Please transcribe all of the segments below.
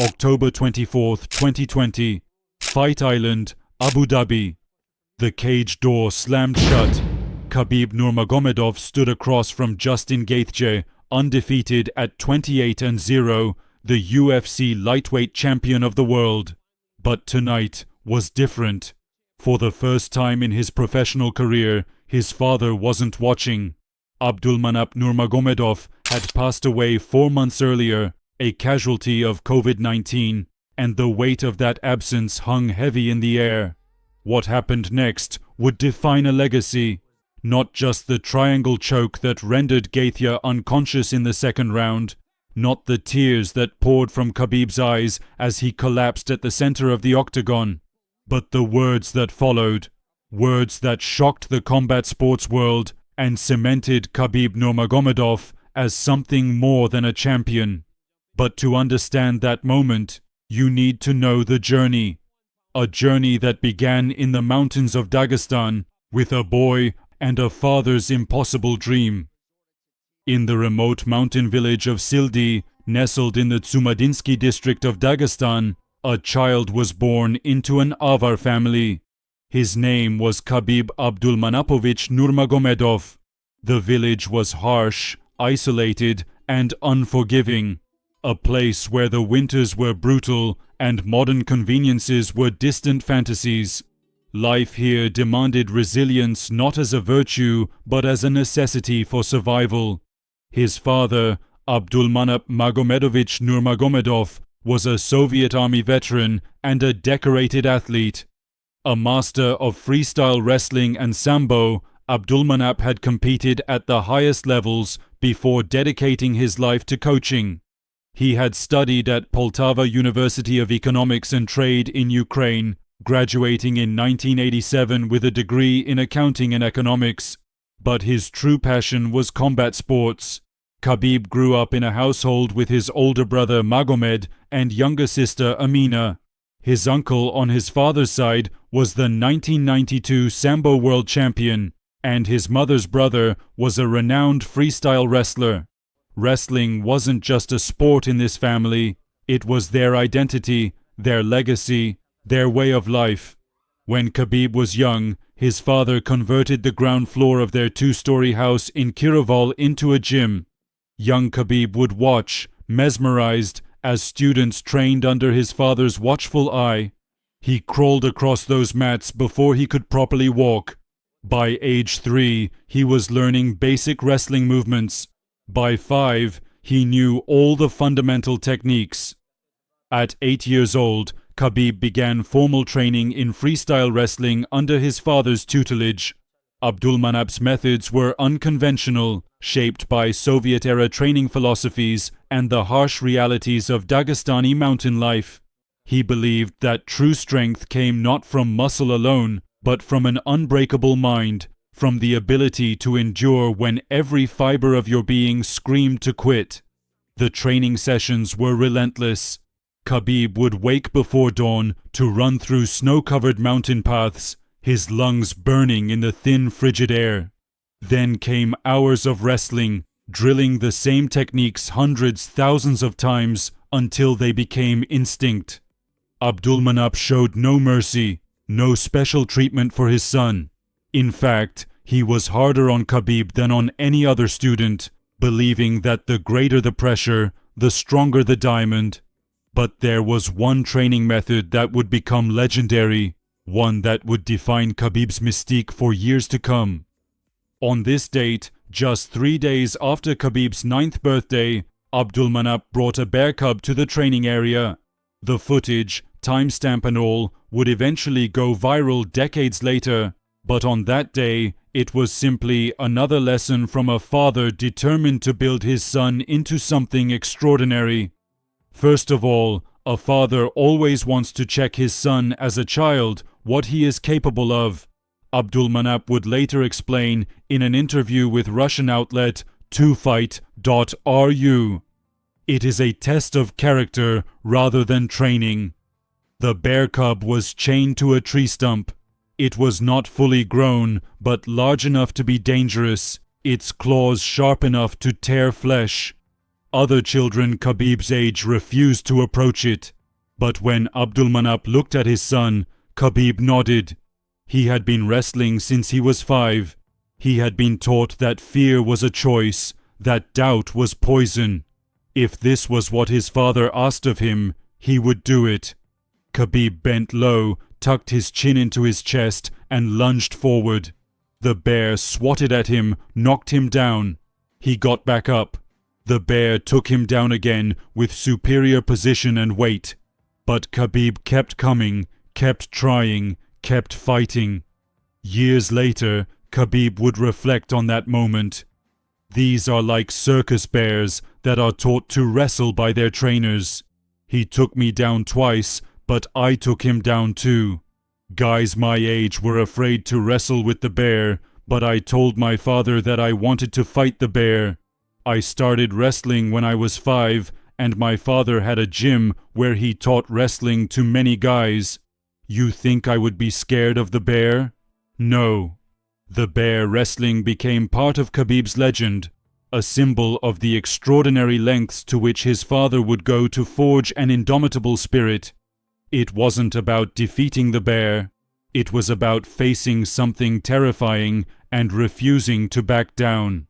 October 24th, 2020, Fight Island, Abu Dhabi. The cage door slammed shut. Khabib Nurmagomedov stood across from Justin Gaethje, undefeated at 28-0, the UFC lightweight champion of the world. But tonight was different. For the first time in his professional career, his father wasn't watching. Abdulmanap Nurmagomedov had passed away 4 months earlier, a casualty of COVID-19, and the weight of that absence hung heavy in the air. What happened next would define a legacy. Not just the triangle choke that rendered Gaethje unconscious in the second round, not the tears that poured from Khabib's eyes as he collapsed at the center of the octagon, but the words that followed, words that shocked the combat sports world and cemented Khabib Nurmagomedov as something more than a champion. But to understand that moment, you need to know the journey. A journey that began in the mountains of Dagestan with a boy and a father's impossible dream. In the remote mountain village of Sildi, nestled in the Tsumadinski district of Dagestan, a child was born into an Avar family. His name was Khabib Abdulmanapovich Nurmagomedov. The village was harsh, isolated, and unforgiving. A place where the winters were brutal and modern conveniences were distant fantasies. Life here demanded resilience not as a virtue, but as a necessity for survival. His father, Abdulmanap Magomedovich Nurmagomedov, was a Soviet Army veteran and a decorated athlete. A master of freestyle wrestling and sambo, Abdulmanap had competed at the highest levels before dedicating his life to coaching. He had studied at Poltava University of Economics and Trade in Ukraine, graduating in 1987 with a degree in accounting and economics. But his true passion was combat sports. Khabib grew up in a household with his older brother Magomed and younger sister Amina. His uncle on his father's side was the 1992 Sambo World Champion, and his mother's brother was a renowned freestyle wrestler. Wrestling wasn't just a sport in this family, it was their identity, their legacy, their way of life. When Khabib was young, his father converted the ground floor of their 2-story house in Kiroval into a gym. Young Khabib would watch, mesmerized, as students trained under his father's watchful eye. He crawled across those mats before he could properly walk. By age 3, he was learning basic wrestling movements. By 5, he knew all the fundamental techniques. At 8 years old, Khabib began formal training in freestyle wrestling under his father's tutelage. Abdulmanap's methods were unconventional, shaped by Soviet-era training philosophies and the harsh realities of Dagestani mountain life. He believed that true strength came not from muscle alone, but from an unbreakable mind, from the ability to endure when every fiber of your being screamed to quit. The training sessions were relentless. Khabib would wake before dawn to run through snow-covered mountain paths, his lungs burning in the thin, frigid air. Then came hours of wrestling, drilling the same techniques hundreds, thousands of times until they became instinct. Abdulmanap showed no mercy, no special treatment for his son. In fact, he was harder on Khabib than on any other student, believing that the greater the pressure, the stronger the diamond. But there was one training method that would become legendary, one that would define Khabib's mystique for years to come. On this date, just 3 days after Khabib's 9th birthday, Abdulmanap brought a bear cub to the training area. The footage, timestamp and all, would eventually go viral decades later, but on that day, it was simply another lesson from a father determined to build his son into something extraordinary. First of all, a father always wants to check his son as a child what he is capable of. Abdulmanap would later explain in an interview with Russian outlet 2fight.ru. It is a test of character rather than training. The bear cub was chained to a tree stump. It was not fully grown, but large enough to be dangerous, its claws sharp enough to tear flesh. Other children Khabib's age refused to approach it. But when Abdulmanap looked at his son, Khabib nodded. He had been wrestling since he was 5. He had been taught that fear was a choice, that doubt was poison. If this was what his father asked of him, he would do it. Khabib bent low, tucked his chin into his chest, and lunged forward. The bear swatted at him, knocked him down. He got back up. The bear took him down again with superior position and weight. But Khabib kept coming, kept trying, kept fighting. Years later, Khabib would reflect on that moment. These are like circus bears that are taught to wrestle by their trainers. He took me down twice, but I took him down too. Guys my age were afraid to wrestle with the bear, but I told my father that I wanted to fight the bear. I started wrestling when I was 5, and my father had a gym where he taught wrestling to many guys. You think I would be scared of the bear? No. The bear wrestling became part of Khabib's legend, a symbol of the extraordinary lengths to which his father would go to forge an indomitable spirit. It wasn't about defeating the bear. It was about facing something terrifying and refusing to back down.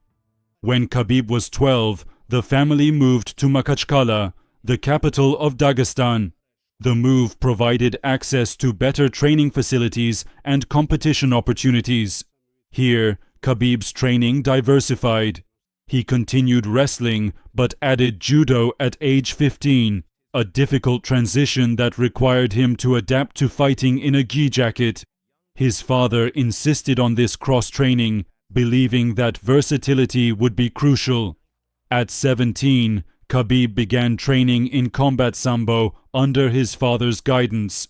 When Khabib was 12, the family moved to Makhachkala, the capital of Dagestan. The move provided access to better training facilities and competition opportunities. Here, Khabib's training diversified. He continued wrestling but added judo at age 15, a difficult transition that required him to adapt to fighting in a gi jacket. His father insisted on this cross-training, believing that versatility would be crucial. At 17, Khabib began training in combat sambo under his father's guidance.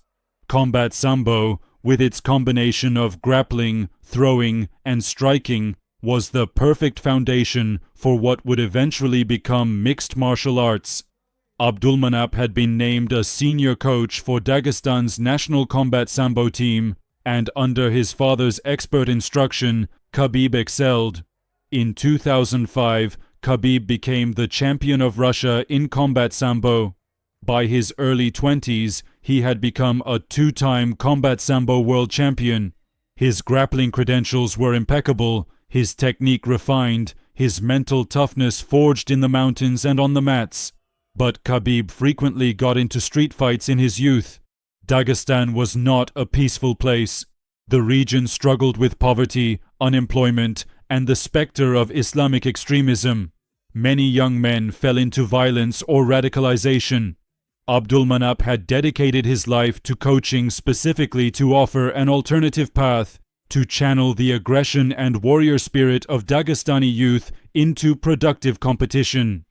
Combat sambo, with its combination of grappling, throwing, and striking, was the perfect foundation for what would eventually become mixed martial arts. Abdulmanap had been named a senior coach for Dagestan's national combat sambo team, and under his father's expert instruction, Khabib excelled. In 2005, Khabib became the champion of Russia in combat sambo. By his early 20s, he had become a 2-time combat sambo world champion. His grappling credentials were impeccable, his technique refined, his mental toughness forged in the mountains and on the mats. But Khabib frequently got into street fights in his youth. Dagestan was not a peaceful place. The region struggled with poverty, unemployment, and the specter of Islamic extremism. Many young men fell into violence or radicalization. Abdulmanap had dedicated his life to coaching specifically to offer an alternative path, to channel the aggression and warrior spirit of Dagestani youth into productive competition.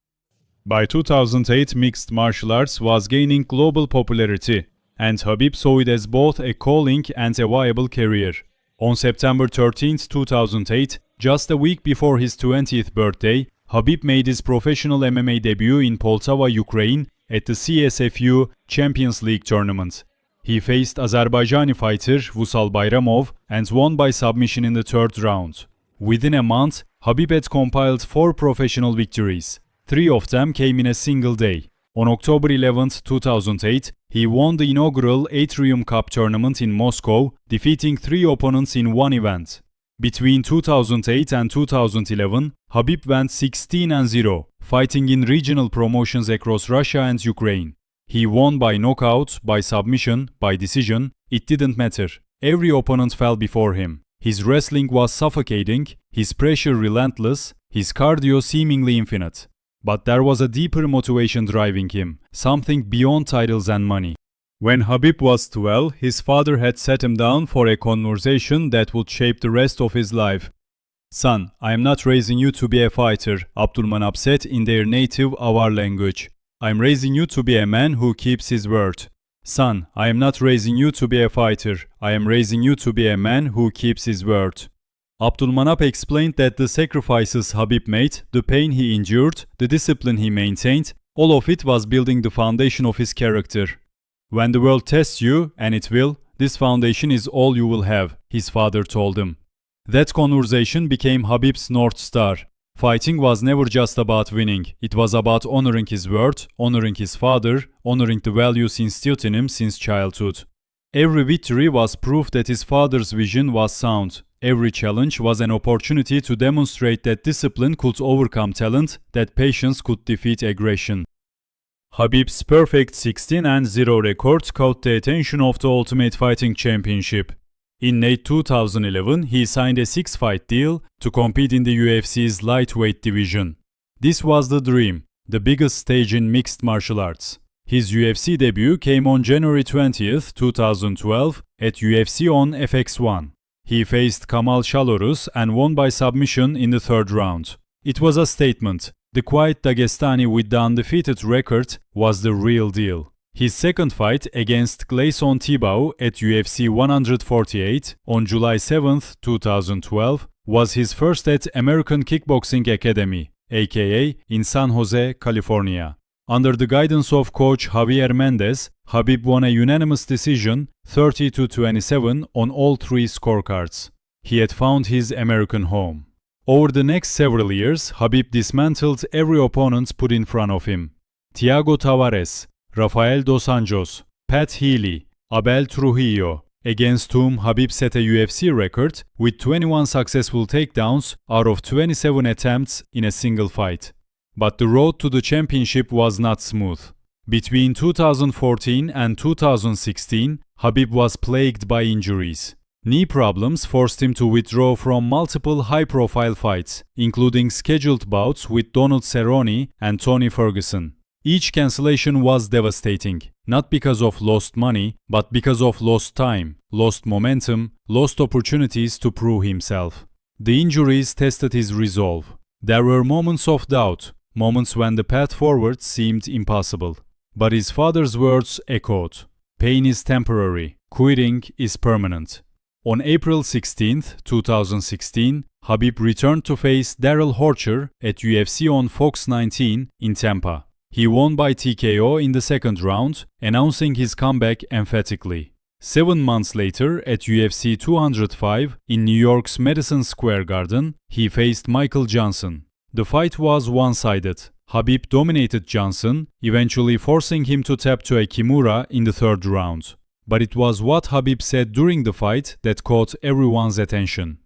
By 2008, mixed martial arts was gaining global popularity, and Khabib saw it as both a calling and a viable career. On September 13, 2008, just a week before his 20th birthday, Khabib made his professional MMA debut in Poltava, Ukraine at the CSFU Champions League tournament. He faced Azerbaijani fighter Vusal Bayramov and won by submission in the 3rd round. Within a month, Khabib had compiled 4 professional victories. 3 of them came in a single day. On October 11, 2008, he won the inaugural Atrium Cup tournament in Moscow, defeating 3 opponents in one event. Between 2008 and 2011, Khabib went 16-0, fighting in regional promotions across Russia and Ukraine. He won by knockout, by submission, by decision, it didn't matter. Every opponent fell before him. His wrestling was suffocating, his pressure relentless, his cardio seemingly infinite. But there was a deeper motivation driving him, something beyond titles and money. When Khabib was 12, his father had sat him down for a conversation that would shape the rest of his life. "Son, I am not raising you to be a fighter," Abdulmanap said in their native Avar language. "I am raising you to be a man who keeps his word." "Son, I am not raising you to be a fighter. I am raising you to be a man who keeps his word." Abdulmanap explained that the sacrifices Khabib made, the pain he endured, the discipline he maintained, all of it was building the foundation of his character. "When the world tests you, and it will, this foundation is all you will have," his father told him. That conversation became Khabib's North Star. Fighting was never just about winning. It was about honoring his word, honoring his father, honoring the values instilled in him since childhood. Every victory was proof that his father's vision was sound. Every challenge was an opportunity to demonstrate that discipline could overcome talent, that patience could defeat aggression. Khabib's perfect 16-0 record caught the attention of the Ultimate Fighting Championship. In late 2011, he signed a 6-fight deal to compete in the UFC's lightweight division. This was the dream, the biggest stage in mixed martial arts. His UFC debut came on January 20th, 2012 at UFC on FX1. He faced Kamal Shalorus and won by submission in the third round. It was a statement. The quiet Dagestani with the undefeated record was the real deal. His second fight against Gleison Tibau at UFC 148 on July 7th, 2012 was his first at American Kickboxing Academy, aka in San Jose, California. Under the guidance of coach Javier Mendez, Khabib won a unanimous decision 30-27 on all three scorecards. He had found his American home. Over the next several years, Khabib dismantled every opponent put in front of him. Thiago Tavares, Rafael dos Anjos, Pat Healy, Abel Trujillo, against whom Khabib set a UFC record with 21 successful takedowns out of 27 attempts in a single fight. But the road to the championship was not smooth. Between 2014 and 2016, Khabib was plagued by injuries. Knee problems forced him to withdraw from multiple high-profile fights, including scheduled bouts with Donald Cerrone and Tony Ferguson. Each cancellation was devastating, not because of lost money, but because of lost time, lost momentum, lost opportunities to prove himself. The injuries tested his resolve. There were moments of doubt, moments when the path forward seemed impossible. But his father's words echoed. Pain is temporary, quitting is permanent. On April 16, 2016, Khabib returned to face Daryl Horcher at UFC on Fox 19 in Tampa. He won by TKO in the second round, announcing his comeback emphatically. 7 months later, at UFC 205 in New York's Madison Square Garden, he faced Michael Johnson. The fight was one-sided. Khabib dominated Johnson, eventually forcing him to tap to a Kimura in the third round. But it was what Khabib said during the fight that caught everyone's attention.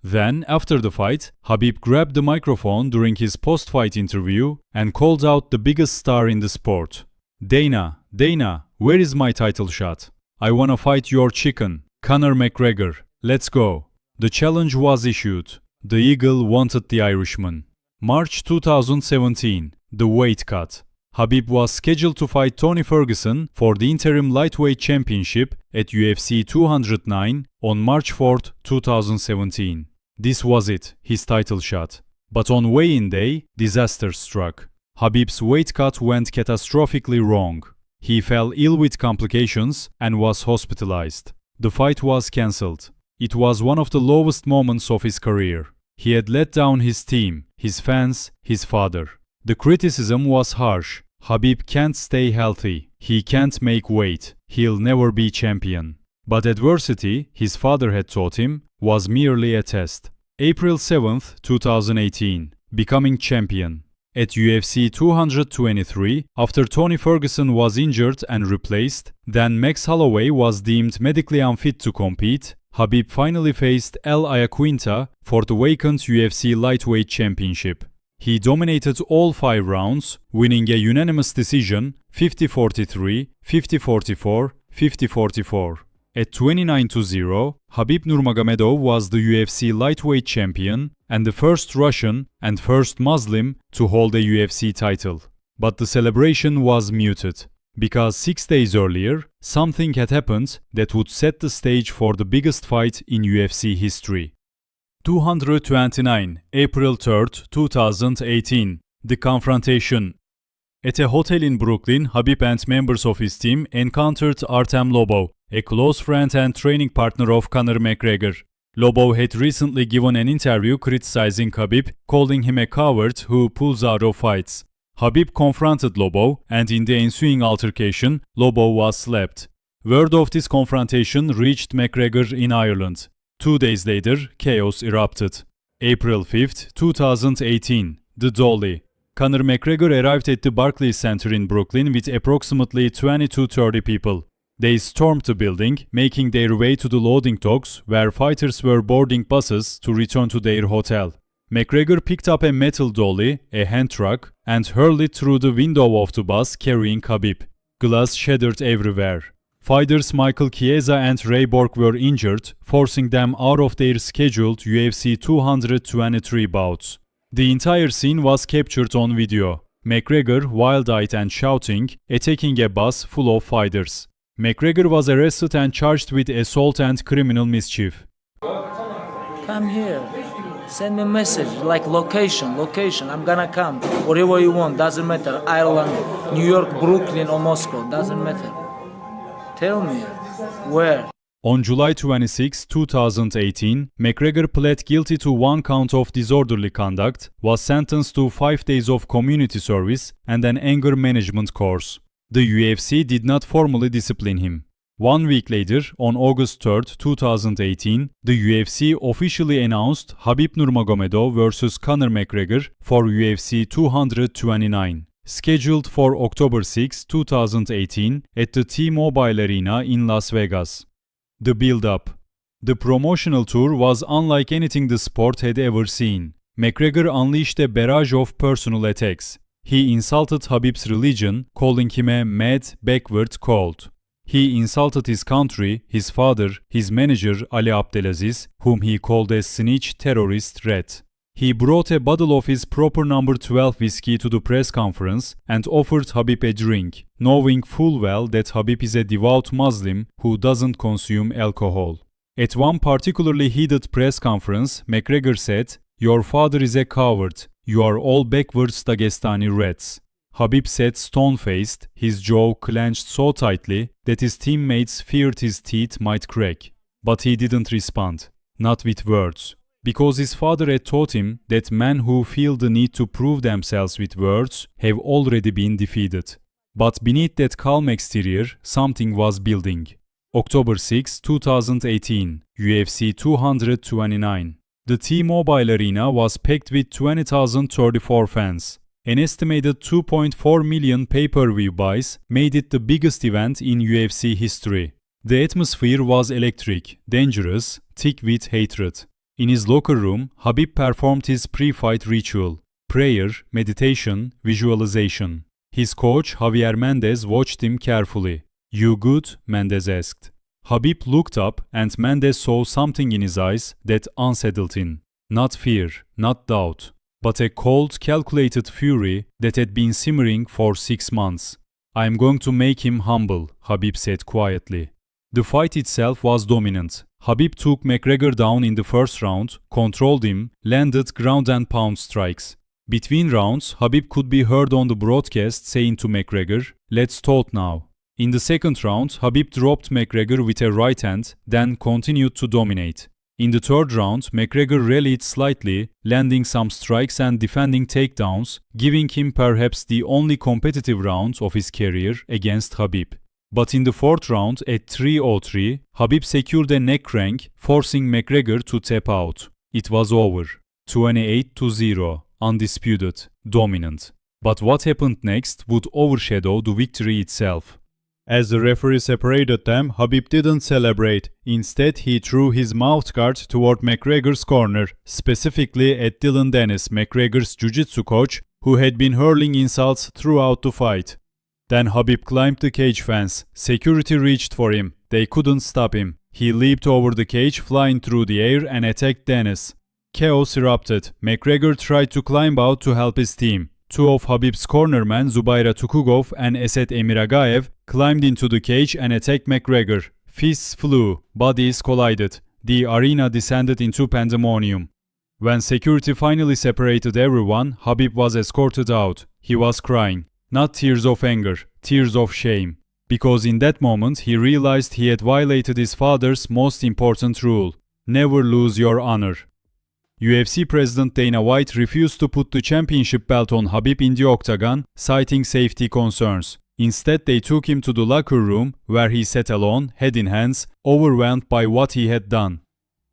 Then, after the fight, Khabib grabbed the microphone during his post-fight interview and called out the biggest star in the sport. Dana, where is my title shot? I wanna fight your chicken, Conor McGregor. Let's go. The challenge was issued. The Eagle wanted the Irishman. March 2017, the weight cut. Khabib was scheduled to fight Tony Ferguson for the interim lightweight championship at UFC 209 on March 4, 2017. This was it, his title shot. But on weigh-in day, disaster struck. Khabib's weight cut went catastrophically wrong. He fell ill with complications and was hospitalized. The fight was cancelled. It was one of the lowest moments of his career. He had let down his team, his fans, his father. The criticism was harsh. Khabib can't stay healthy. He can't make weight. He'll never be champion. But adversity, his father had taught him, was merely a test. April 7, 2018, becoming champion. At UFC 223, after Tony Ferguson was injured and replaced, then Max Holloway was deemed medically unfit to compete, Khabib finally faced El Iaquinta for the vacant UFC lightweight championship. He dominated all 5 rounds, winning a unanimous decision 50-43, 50-44, 50-44. At 29-0, Khabib Nurmagomedov was the UFC lightweight champion and the first Russian and first Muslim to hold a UFC title. But the celebration was muted, because 6 days earlier, something had happened that would set the stage for the biggest fight in UFC history. 229, April 3, 2018. The confrontation. At a hotel in Brooklyn, Khabib and members of his team encountered Artem Lobov, a close friend and training partner of Conor McGregor. Lobov had recently given an interview criticizing Khabib, calling him a coward who pulls out of fights. Khabib confronted Lobov, and in the ensuing altercation, Lobov was slapped. Word of this confrontation reached McGregor in Ireland. 2 days later, chaos erupted. April 5, 2018, The Dolly. Conor McGregor arrived at the Barclays Center in Brooklyn with approximately 20 to 30 people. They stormed the building, making their way to the loading docks where fighters were boarding buses to return to their hotel. McGregor picked up a metal dolly, a hand truck, and hurled it through the window of the bus carrying Khabib. Glass shattered everywhere. Fighters Michael Chiesa and Ray Borg were injured, forcing them out of their scheduled UFC 223 bouts. The entire scene was captured on video. McGregor, wild-eyed and shouting, attacking a bus full of fighters. McGregor was arrested and charged with assault and criminal mischief. Come here. Send me a message, like location. I'm gonna come. Whatever you want, doesn't matter. Ireland, New York, Brooklyn or Moscow, doesn't matter. Tell me, where? On July 26, 2018, McGregor pled guilty to 1 count of disorderly conduct, was sentenced to 5 days of community service and an anger management course. The UFC did not formally discipline him. 1 week later, on August 3, 2018, the UFC officially announced Khabib Nurmagomedov vs Conor McGregor for UFC 229. Scheduled for October 6, 2018 at the T-Mobile Arena in Las Vegas. The build-up. The promotional tour was unlike anything the sport had ever seen. McGregor unleashed a barrage of personal attacks. He insulted Khabib's religion, calling him a mad, backward colt. He insulted his country, his father, his manager Ali Abdelaziz, whom he called a snitch terrorist rat. He brought a bottle of his proper number 12 whiskey to the press conference and offered Khabib a drink, knowing full well that Khabib is a devout Muslim who doesn't consume alcohol. At one particularly heated press conference, McGregor said, "Your father is a coward. You are all backwards Dagestani rats." Khabib sat stone-faced, his jaw clenched so tightly that his teammates feared his teeth might crack. But he didn't respond, not with words. Because his father had taught him that men who feel the need to prove themselves with words have already been defeated. But beneath that calm exterior, something was building. October 6, 2018, UFC 229. The T-Mobile Arena was packed with 20,034 fans. An estimated 2.4 million pay-per-view buys made it the biggest event in UFC history. The atmosphere was electric, dangerous, thick with hatred. In his locker room, Khabib performed his pre-fight ritual: prayer, meditation, visualization. His coach, Javier Mendez, watched him carefully. "You good?" Mendez asked. Khabib looked up and Mendez saw something in his eyes that unsettled him. Not fear, not doubt, but a cold, calculated fury that had been simmering for 6 months. "I am going to make him humble," Khabib said quietly. The fight itself was dominant. Khabib took McGregor down in the first round, controlled him, landed ground and pound strikes. Between rounds, Khabib could be heard on the broadcast saying to McGregor, "Let's talk now." In the second round, Khabib dropped McGregor with a right hand, then continued to dominate. In the third round, McGregor rallied slightly, landing some strikes and defending takedowns, giving him perhaps the only competitive round of his career against Khabib. But in the fourth round, at 3:03, Khabib secured a neck crank, forcing McGregor to tap out. It was over. 28-0, undisputed, dominant. But what happened next would overshadow the victory itself. As the referee separated them, Khabib didn't celebrate. Instead, he threw his mouthguard toward McGregor's corner, specifically at Dylan Dennis, McGregor's jiu-jitsu coach, who had been hurling insults throughout the fight. Then Khabib climbed the cage fence. Security reached for him. They couldn't stop him. He leaped over the cage, flying through the air, and attacked Dennis. Chaos erupted. McGregor tried to climb out to help his team. Two of Khabib's cornermen, Zubaira Tukugov and Esed Emiragaev, climbed into the cage and attacked McGregor. Fists flew. Bodies collided. The arena descended into pandemonium. When security finally separated everyone, Khabib was escorted out. He was crying. Not tears of anger, tears of shame. Because in that moment he realized he had violated his father's most important rule. Never lose your honor. UFC President Dana White refused to put the championship belt on Khabib in the Octagon, citing safety concerns. Instead, they took him to the locker room, where he sat alone, head in hands, overwhelmed by what he had done.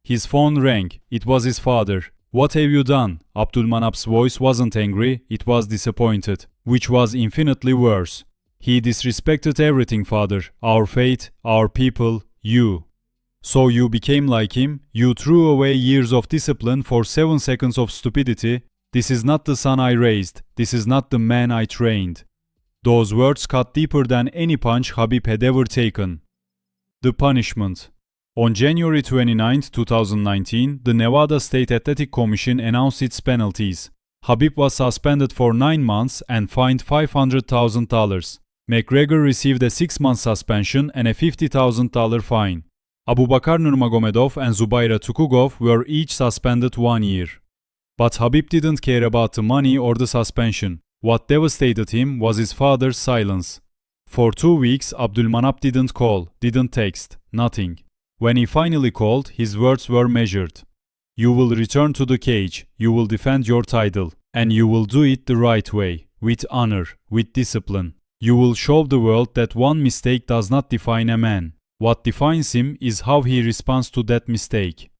His phone rang. It was his father. "What have you done?" Abdulmanap's voice wasn't angry, it was disappointed, which was infinitely worse. "He disrespected everything, father. Our faith, our people, you. So you became like him? You threw away years of discipline for 7 seconds of stupidity? This is not the son I raised. This is not the man I trained." Those words cut deeper than any punch Khabib had ever taken. The punishment. On January 29, 2019, the Nevada State Athletic Commission announced its penalties. Khabib was suspended for 9 months and fined $500,000. McGregor received a 6-month suspension and a $50,000 fine. Abubakar Nurmagomedov and Zubaira Tukugov were each suspended 1 year. But Khabib didn't care about the money or the suspension. What devastated him was his father's silence. For 2 weeks, Abdulmanap didn't call, didn't text, nothing. When he finally called, his words were measured. "You will return to the cage, you will defend your title, and you will do it the right way, with honor, with discipline. You will show the world that one mistake does not define a man. What defines him is how he responds to that mistake."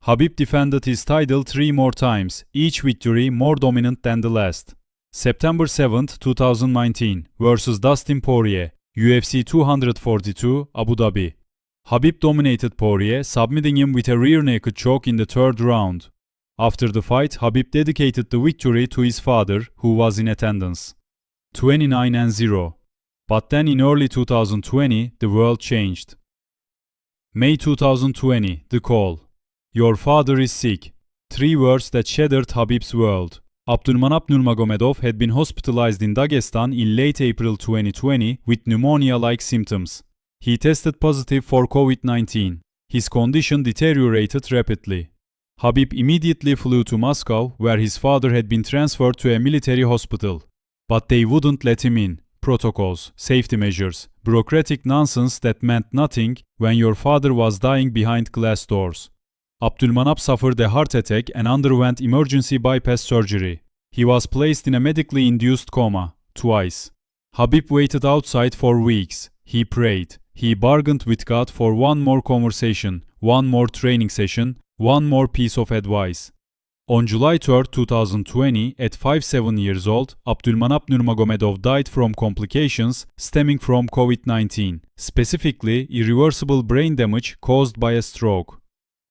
Khabib defended his title 3 more times, each victory more dominant than the last. September 7, 2019 versus Dustin Poirier, UFC 242, Abu Dhabi. Khabib dominated Poirier, submitting him with a rear naked choke in the 3rd round. After the fight, Khabib dedicated the victory to his father, who was in attendance. 29-0. But then in early 2020, the world changed. May 2020, the call. "Your father is sick." 3 words that shattered Khabib's world. Abdulmanap Nurmagomedov had been hospitalized in Dagestan in late April 2020 with pneumonia-like symptoms. He tested positive for COVID-19. His condition deteriorated rapidly. Khabib immediately flew to Moscow, where his father had been transferred to a military hospital. But they wouldn't let him in. Protocols, safety measures, bureaucratic nonsense that meant nothing when your father was dying behind glass doors. Abdulmanap suffered a heart attack and underwent emergency bypass surgery. He was placed in a medically induced coma, twice. Khabib waited outside for weeks. He prayed. He bargained with God for one more conversation, one more training session, one more piece of advice. On July 3, 2020, at 57 years old, Abdulmanap Nurmagomedov died from complications stemming from COVID-19, specifically irreversible brain damage caused by a stroke.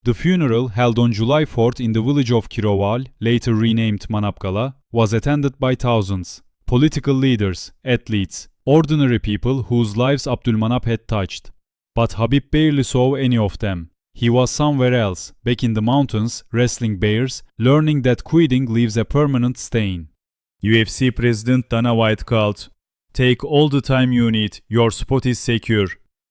The funeral, held on July 4 in the village of Kiroval, later renamed Manapkala, was attended by thousands. Political leaders, athletes, ordinary people whose lives Abdulmanap had touched. But Khabib barely saw any of them. He was somewhere else, back in the mountains, wrestling bears, learning that quitting leaves a permanent stain. UFC President Dana White called, "Take all the time you need, your spot is secure."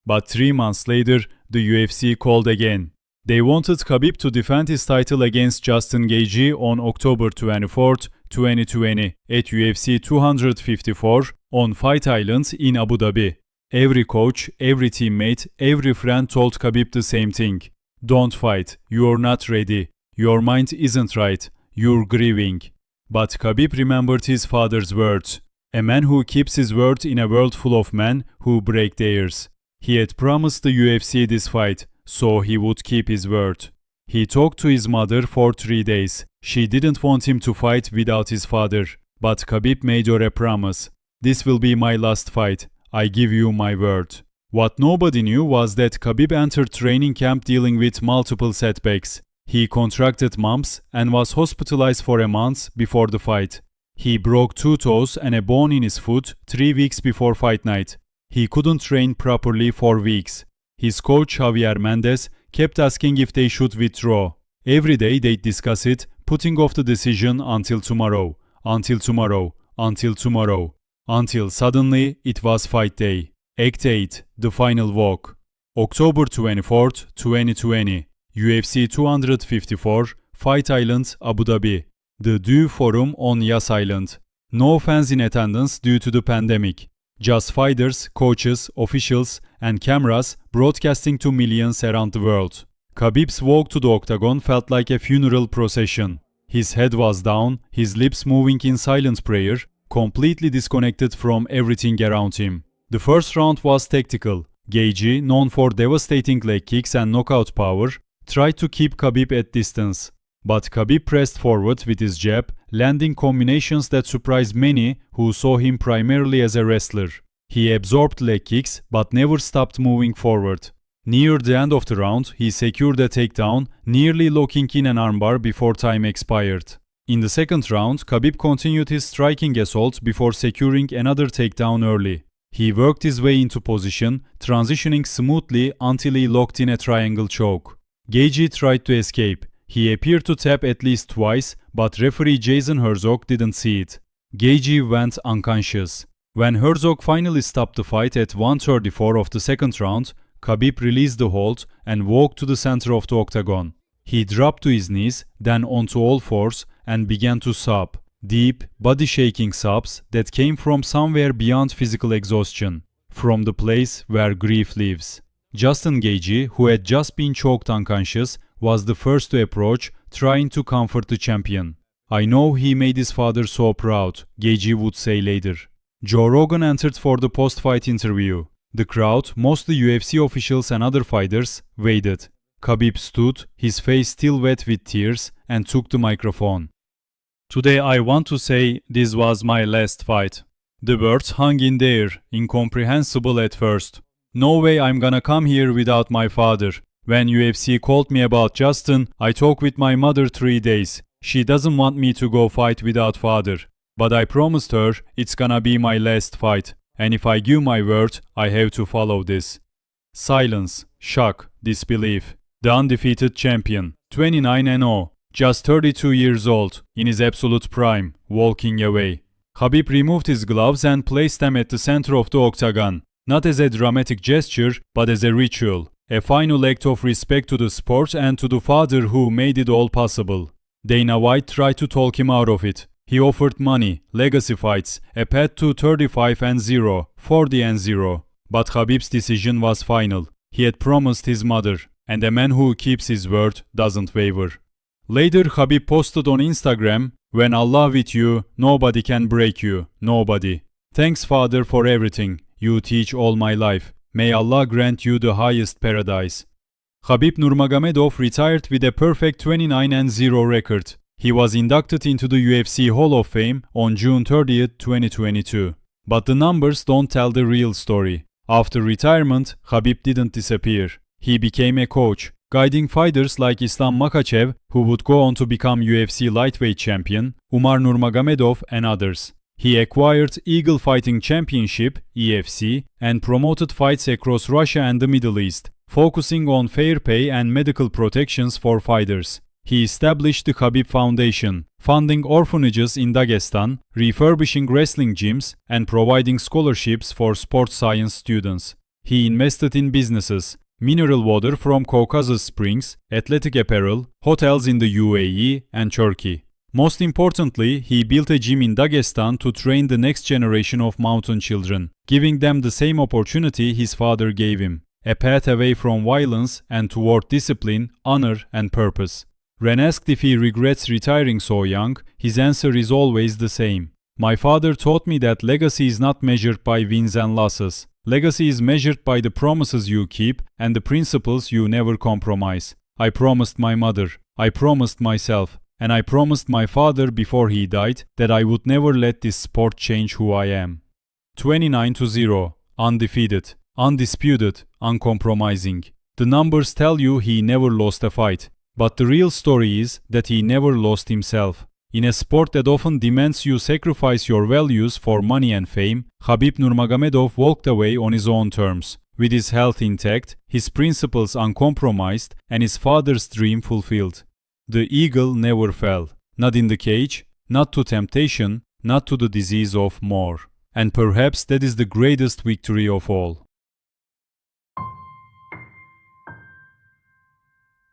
But 3 months later, the UFC called again. They wanted Khabib to defend his title against Justin Gaethje on October 24, 2020 at UFC 254 on Fight Island in Abu Dhabi. Every coach, every teammate, every friend told Khabib the same thing. "Don't fight, you're not ready. Your mind isn't right, you're grieving." But Khabib remembered his father's words. A man who keeps his word in a world full of men who break theirs. He had promised the UFC this fight, so he would keep his word. He talked to his mother for 3 days. She didn't want him to fight without his father. But Khabib made her a promise. "This will be my last fight. I give you my word." What nobody knew was that Khabib entered training camp dealing with multiple setbacks. He contracted mumps and was hospitalized for a month before the fight. He broke 2 toes and a bone in his foot 3 weeks before fight night. He couldn't train properly for weeks. His coach Javier Mendez kept asking if they should withdraw. Every day they'd discuss it, putting off the decision until tomorrow, until tomorrow, until tomorrow. Until suddenly it was fight day. Act 8, the final walk. October 24, 2020, UFC 254, Fight Island, Abu Dhabi. The Dew Forum on Yas Island. No fans in attendance due to the pandemic. Just fighters, coaches, officials, and cameras broadcasting to millions around the world. Khabib's walk to the Octagon felt like a funeral procession. His head was down, his lips moving in silent prayer, completely disconnected from everything around him. The first round was tactical. Gaethje, known for devastating leg kicks and knockout power, tried to keep Khabib at distance. But Khabib pressed forward with his jab, landing combinations that surprised many who saw him primarily as a wrestler. He absorbed leg kicks but never stopped moving forward. Near the end of the round, he secured a takedown, nearly locking in an armbar before time expired. In the second round, Khabib continued his striking assault before securing another takedown early. He worked his way into position, transitioning smoothly until he locked in a triangle choke. Gaethje tried to escape. He appeared to tap at least twice, but referee Jason Herzog didn't see it. Gaethje went unconscious. When Herzog finally stopped the fight at 1:34 of the second round, Khabib released the hold and walked to the center of the octagon. He dropped to his knees, then onto all fours, and began to sob. Deep, body-shaking sobs that came from somewhere beyond physical exhaustion, from the place where grief lives. Justin Gaethje, who had just been choked unconscious, was the first to approach, trying to comfort the champion. "I know he made his father so proud," Gaethje would say later. Joe Rogan entered for the post-fight interview. The crowd, mostly UFC officials and other fighters, waited. Khabib stood, his face still wet with tears, and took the microphone. "Today I want to say this was my last fight." The words hung in the air, incomprehensible at first. "No way I'm gonna come here without my father. When UFC called me about Justin, I talked with my mother 3 days. She doesn't want me to go fight without father. But I promised her it's gonna be my last fight. And if I give my word, I have to follow this." Silence, shock, disbelief. The undefeated champion, 29-0, just 32 years old, in his absolute prime, walking away. Khabib removed his gloves and placed them at the center of the octagon, not as a dramatic gesture, but as a ritual, a final act of respect to the sport and to the father who made it all possible. Dana White tried to talk him out of it. He offered money, legacy fights, a path to 35-0, 40-0. But Khabib's decision was final. He had promised his mother, and a man who keeps his word doesn't waver. Later, Khabib posted on Instagram, "When Allah with you, nobody can break you, nobody. Thanks, Father, for everything. You teach all my life. May Allah grant you the highest paradise." Khabib Nurmagomedov retired with a perfect 29-0 record. He was inducted into the UFC Hall of Fame on June 30, 2022. But the numbers don't tell the real story. After retirement, Khabib didn't disappear. He became a coach, guiding fighters like Islam Makhachev, who would go on to become UFC lightweight champion, Umar Nurmagomedov, and others. He acquired Eagle Fighting Championship, EFC, and promoted fights across Russia and the Middle East, focusing on fair pay and medical protections for fighters. He established the Khabib Foundation, funding orphanages in Dagestan, refurbishing wrestling gyms, and providing scholarships for sports science students. He invested in businesses, mineral water from Caucasus Springs, athletic apparel, hotels in the UAE and Turkey. Most importantly, he built a gym in Dagestan to train the next generation of mountain children, giving them the same opportunity his father gave him, a path away from violence and toward discipline, honor, and purpose. When asked if he regrets retiring so young, his answer is always the same. "My father taught me that legacy is not measured by wins and losses. Legacy is measured by the promises you keep and the principles you never compromise. I promised my mother, I promised myself, and I promised my father before he died that I would never let this sport change who I am." 29-0, undefeated, undisputed, uncompromising. The numbers tell you he never lost a fight. But the real story is that he never lost himself. In a sport that often demands you sacrifice your values for money and fame, Khabib Nurmagomedov walked away on his own terms, with his health intact, his principles uncompromised, and his father's dream fulfilled. The eagle never fell, not in the cage, not to temptation, not to the disease of more. And perhaps that is the greatest victory of all.